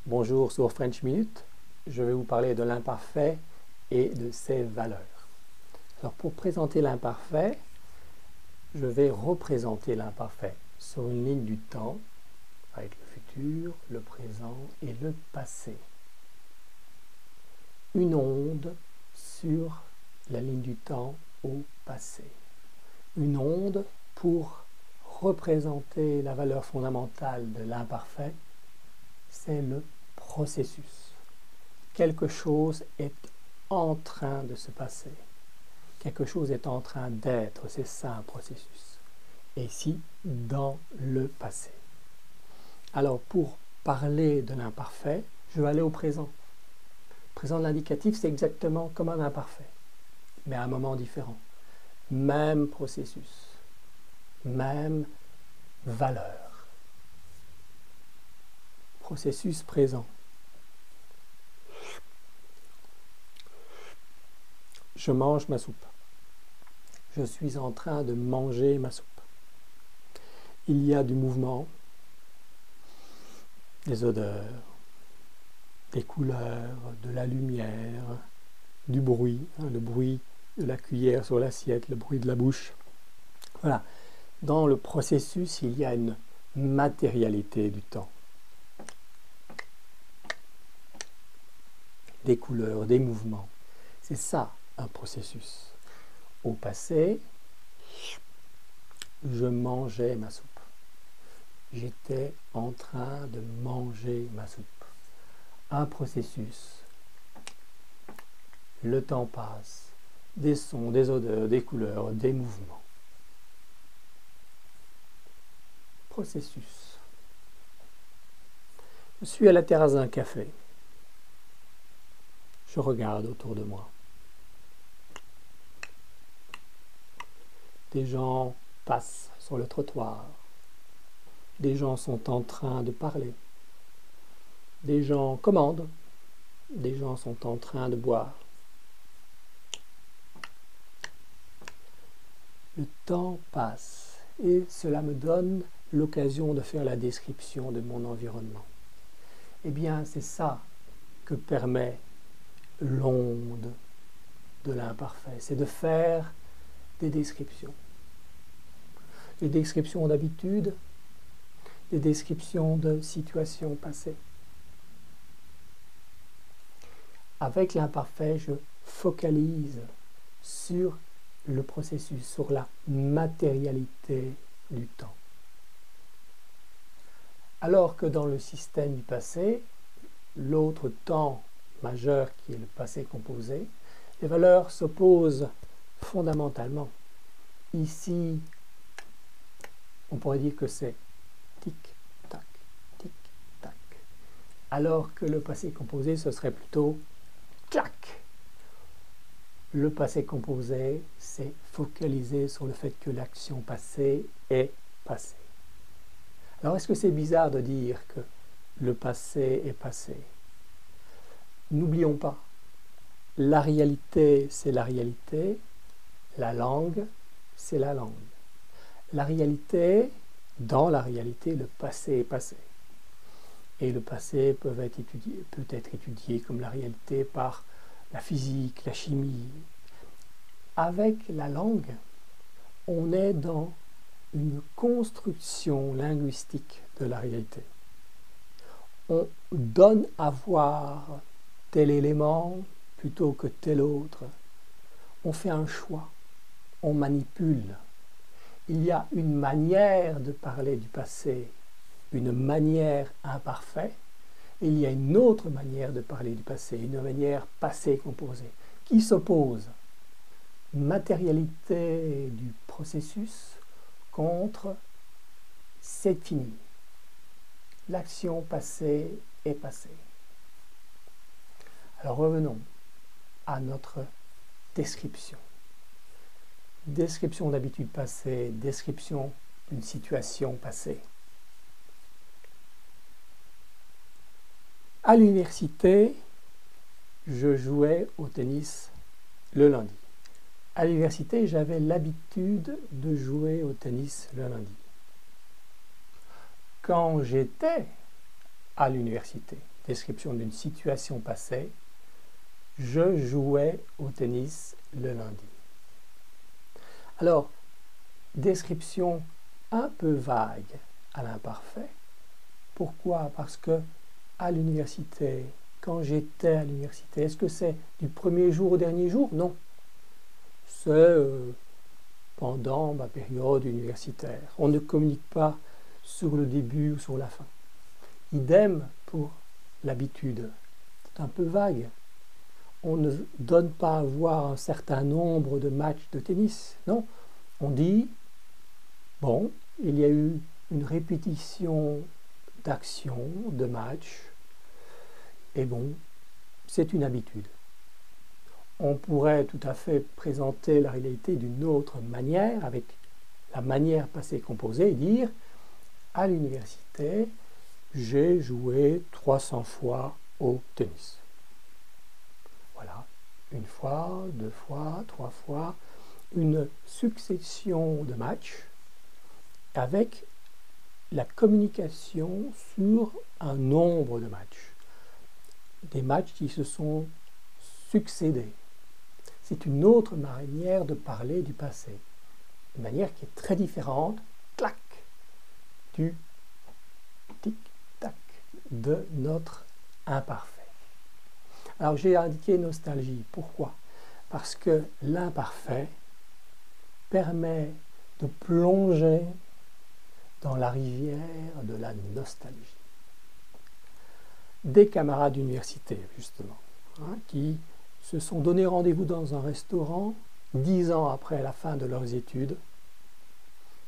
Bonjour sur French Minute, je vais vous parler de l'imparfait et de ses valeurs. Alors pour présenter l'imparfait, je vais représenter l'imparfait sur une ligne du temps avec le futur, le présent et le passé. Une onde sur la ligne du temps au passé. Une onde pour représenter la valeur fondamentale de l'imparfait, c'est le processus. Quelque chose est en train de se passer. Quelque chose est en train d'être, c'est ça un processus. Et ici, dans le passé. Alors, pour parler de l'imparfait, je vais aller au présent. Le présent de l'indicatif, c'est exactement comme un imparfait, mais à un moment différent. Même processus, même valeur. Processus présent. Je mange ma soupe. Je suis en train de manger ma soupe. Il y a du mouvement, des odeurs, des couleurs, de la lumière, du bruit, le bruit de la cuillère sur l'assiette, le bruit de la bouche. Voilà. Dans le processus, il y a une matérialité du temps. Des couleurs, des mouvements. C'est ça, un processus. Au passé, je mangeais ma soupe. J'étais en train de manger ma soupe. Un processus. Le temps passe. Des sons, des odeurs, des couleurs, des mouvements. Processus. Je suis à la terrasse d'un café. Je regarde autour de moi. Des gens passent sur le trottoir. Des gens sont en train de parler. Des gens commandent. Des gens sont en train de boire. Le temps passe et cela me donne l'occasion de faire la description de mon environnement. Eh bien, c'est ça que permet l'onde de l'imparfait. C'est de faire des descriptions. Des descriptions d'habitude, des descriptions de situations passées. Avec l'imparfait, je focalise sur le processus, sur la matérialité du temps. Alors que dans le système du passé, l'autre temps majeur qui est le passé composé, les valeurs s'opposent fondamentalement. Ici, on pourrait dire que c'est tic-tac, tic-tac. Alors que le passé composé, ce serait plutôt clac. Le passé composé, c'est focalisé sur le fait que l'action passée est passée. Alors, est-ce que c'est bizarre de dire que le passé est passé? N'oublions pas, la réalité, c'est la réalité, la langue, c'est la langue. La réalité, dans la réalité, le passé est passé. Et le passé peut être étudié comme la réalité par la physique, la chimie. Avec la langue, on est dans une construction linguistique de la réalité. On donne à voir tel élément plutôt que tel autre. On fait un choix, on manipule. Il y a une manière de parler du passé, une manière imparfaite, et il y a une autre manière de parler du passé, une manière passé composée, qui s'oppose. Matérialité du processus contre c'est fini. L'action passée est passée. Alors revenons à notre description. Description d'habitude passée, description d'une situation passée. À l'université, je jouais au tennis le lundi. À l'université, j'avais l'habitude de jouer au tennis le lundi. Quand j'étais à l'université, description d'une situation passée. Je jouais au tennis le lundi. Alors, description un peu vague à l'imparfait. Pourquoi? Parce que à l'université, quand j'étais à l'université, est-ce que c'est du premier jour au dernier jour? Non. C'est pendant ma période universitaire. On ne communique pas sur le début ou sur la fin. Idem pour l'habitude. C'est un peu vague. On ne donne pas à voir un certain nombre de matchs de tennis. Non. On dit, bon, il y a eu une répétition d'actions, de matchs, et bon, c'est une habitude. On pourrait tout à fait présenter la réalité d'une autre manière, avec la manière passée composée, et dire, à l'université, j'ai joué 300 fois au tennis. Voilà, une fois, deux fois, trois fois, une succession de matchs avec la communication sur un nombre de matchs. Des matchs qui se sont succédés. C'est une autre manière de parler du passé. Une manière qui est très différente, clac, du tic-tac de notre imparfait. Alors j'ai indiqué nostalgie. Pourquoi? Parce que l'imparfait permet de plonger dans la rivière de la nostalgie. Des camarades d'université, justement, qui se sont donné rendez-vous dans un restaurant 10 ans après la fin de leurs études.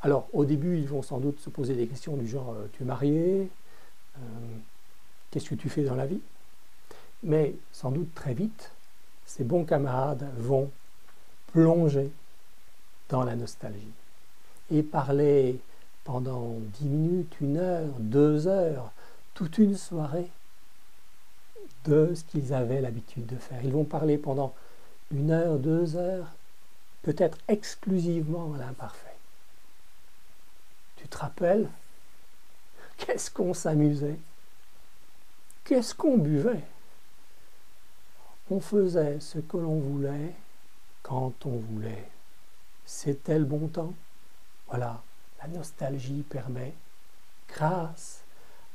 Alors, au début, ils vont sans doute se poser des questions du genre « tu es marié ? Qu'est-ce que tu fais dans la vie ?» Mais sans doute très vite, ces bons camarades vont plonger dans la nostalgie et parler pendant 10 minutes, 1 heure, 2 heures, toute une soirée de ce qu'ils avaient l'habitude de faire. Ils vont parler pendant 1 heure, 2 heures, peut-être exclusivement à l'imparfait. Tu te rappelles? Qu'est-ce qu'on s'amusait? Qu'est-ce qu'on buvait? On faisait ce que l'on voulait quand on voulait. C'était le bon temps. Voilà, la nostalgie permet, grâce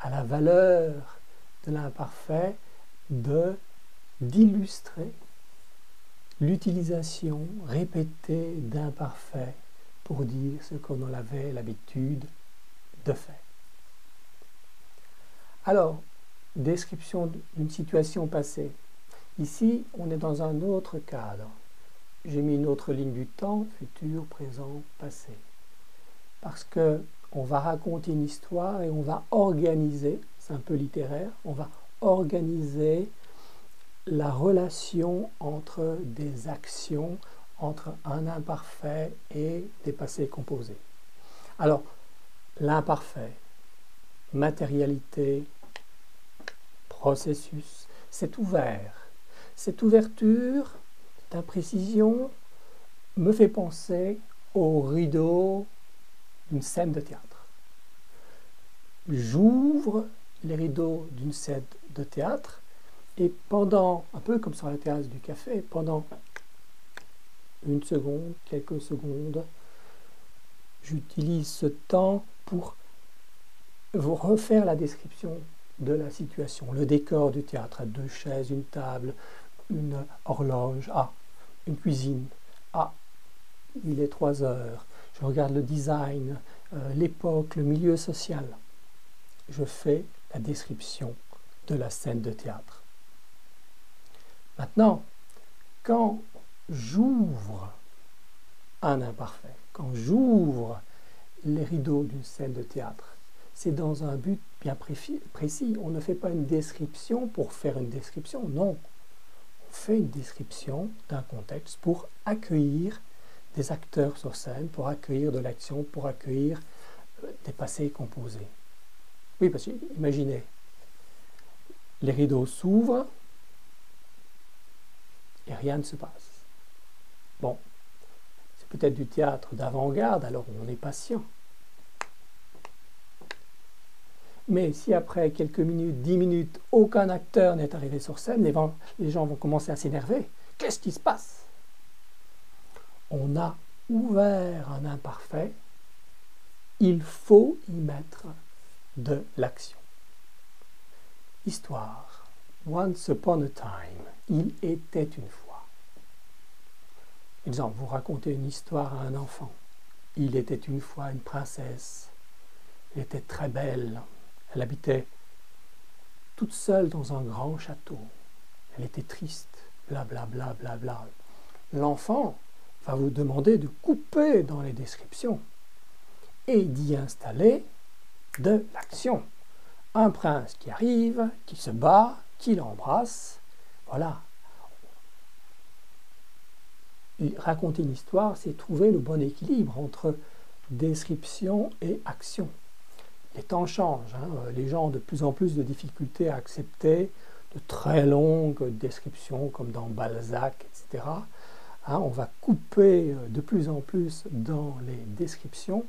à la valeur de l'imparfait, d'illustrer l'utilisation répétée d'imparfait pour dire ce qu'on avait l'habitude de faire. Alors, description d'une situation passée. Ici, on est dans un autre cadre. J'ai mis une autre ligne du temps, futur, présent, passé. Parce qu'on va raconter une histoire et on va organiser, c'est un peu littéraire, on va organiser la relation entre des actions, entre un imparfait et des passés composés. Alors, l'imparfait, matérialité, processus, c'est ouvert. Cette ouverture, cette imprécision me fait penser au rideau d'une scène de théâtre. J'ouvre les rideaux d'une scène de théâtre et pendant, un peu comme sur la terrasse du café, pendant 1 seconde, quelques secondes, j'utilise ce temps pour vous refaire la description de la situation, le décor du théâtre, 2 chaises, une table, une horloge, une cuisine, il est 3 heures, je regarde le design, l'époque, le milieu social. Je fais la description de la scène de théâtre. Maintenant, quand j'ouvre un imparfait, quand j'ouvre les rideaux d'une scène de théâtre, c'est dans un but bien précis. On ne fait pas une description pour faire une description, non. On fait une description d'un contexte pour accueillir des acteurs sur scène, pour accueillir de l'action, pour accueillir des passés composés. Oui, parce que imaginez, les rideaux s'ouvrent et rien ne se passe. Bon, c'est peut-être du théâtre d'avant-garde, alors on est patient. Mais si après quelques minutes, 10 minutes, aucun acteur n'est arrivé sur scène, les gens vont commencer à s'énerver. Qu'est-ce qui se passe? On a ouvert un imparfait, il faut y mettre de l'action. Histoire. Once upon a time, il était une fois. Exemple, vous racontez une histoire à un enfant. Il était une fois une princesse. Elle était très belle. Elle habitait toute seule dans un grand château. Elle était triste, blablabla, bla, bla, bla. L'enfant va vous demander de couper dans les descriptions et d'y installer de l'action. Un prince qui arrive, qui se bat, qui l'embrasse, voilà. Et raconter une histoire, c'est trouver le bon équilibre entre description et action. Les temps changent, hein. Les gens ont de plus en plus de difficultés à accepter de très longues descriptions comme dans Balzac, etc. Hein, on va couper de plus en plus dans les descriptions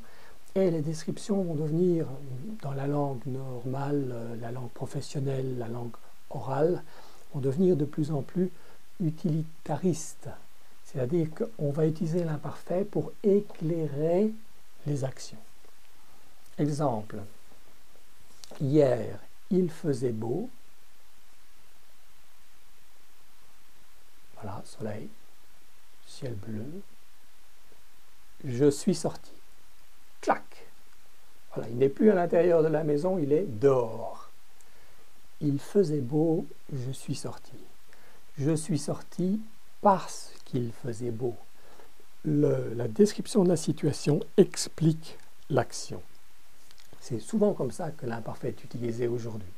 et les descriptions vont devenir, dans la langue normale, la langue professionnelle, la langue orale, vont devenir de plus en plus utilitaristes. C'est-à-dire qu'on va utiliser l'imparfait pour éclairer les actions. Exemple, hier, il faisait beau. Voilà, soleil, ciel bleu. Je suis sorti. Clac! Voilà, il n'est plus à l'intérieur de la maison, il est dehors. Il faisait beau, je suis sorti. Je suis sorti parce qu'il faisait beau. La description de la situation explique l'action. C'est souvent comme ça que l'imparfait est utilisé aujourd'hui.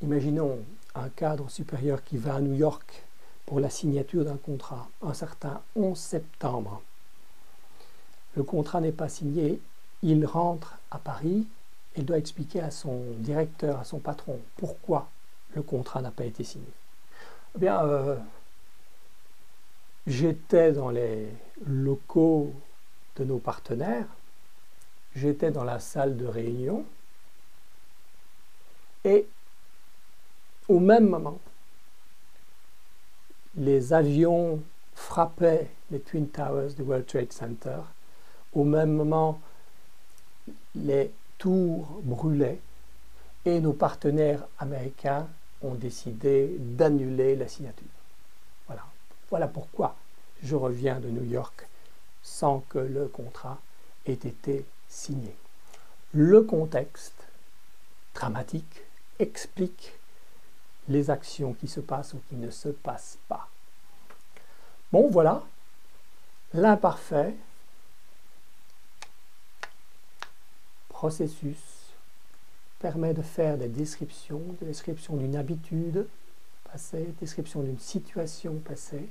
Imaginons un cadre supérieur qui va à New York pour la signature d'un contrat, un certain 11 septembre. Le contrat n'est pas signé, il rentre à Paris et doit expliquer à son directeur, à son patron, pourquoi le contrat n'a pas été signé. Eh bien, j'étais dans les locaux de nos partenaires, j'étais dans la salle de réunion et au même moment, les avions frappaient les Twin Towers du World Trade Center. Au même moment, les tours brûlaient et nos partenaires américains ont décidé d'annuler la signature. Voilà. Voilà pourquoi je reviens de New York sans que le contrat ait été signé. Le contexte dramatique explique les actions qui se passent ou qui ne se passent pas. Bon, voilà, l'imparfait, processus, permet de faire des descriptions d'une habitude passée, description d'une situation passée,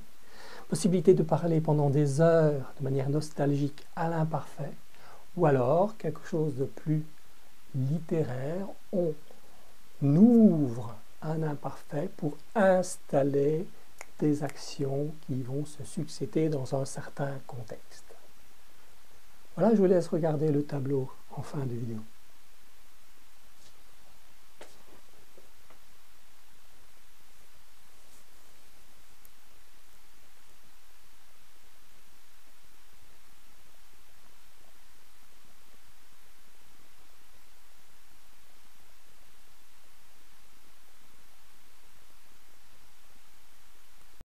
possibilité de parler pendant des heures de manière nostalgique à l'imparfait, ou alors quelque chose de plus littéraire, on ouvre un imparfait pour installer des actions qui vont se succéder dans un certain contexte. Voilà, je vous laisse regarder le tableau en fin de vidéo.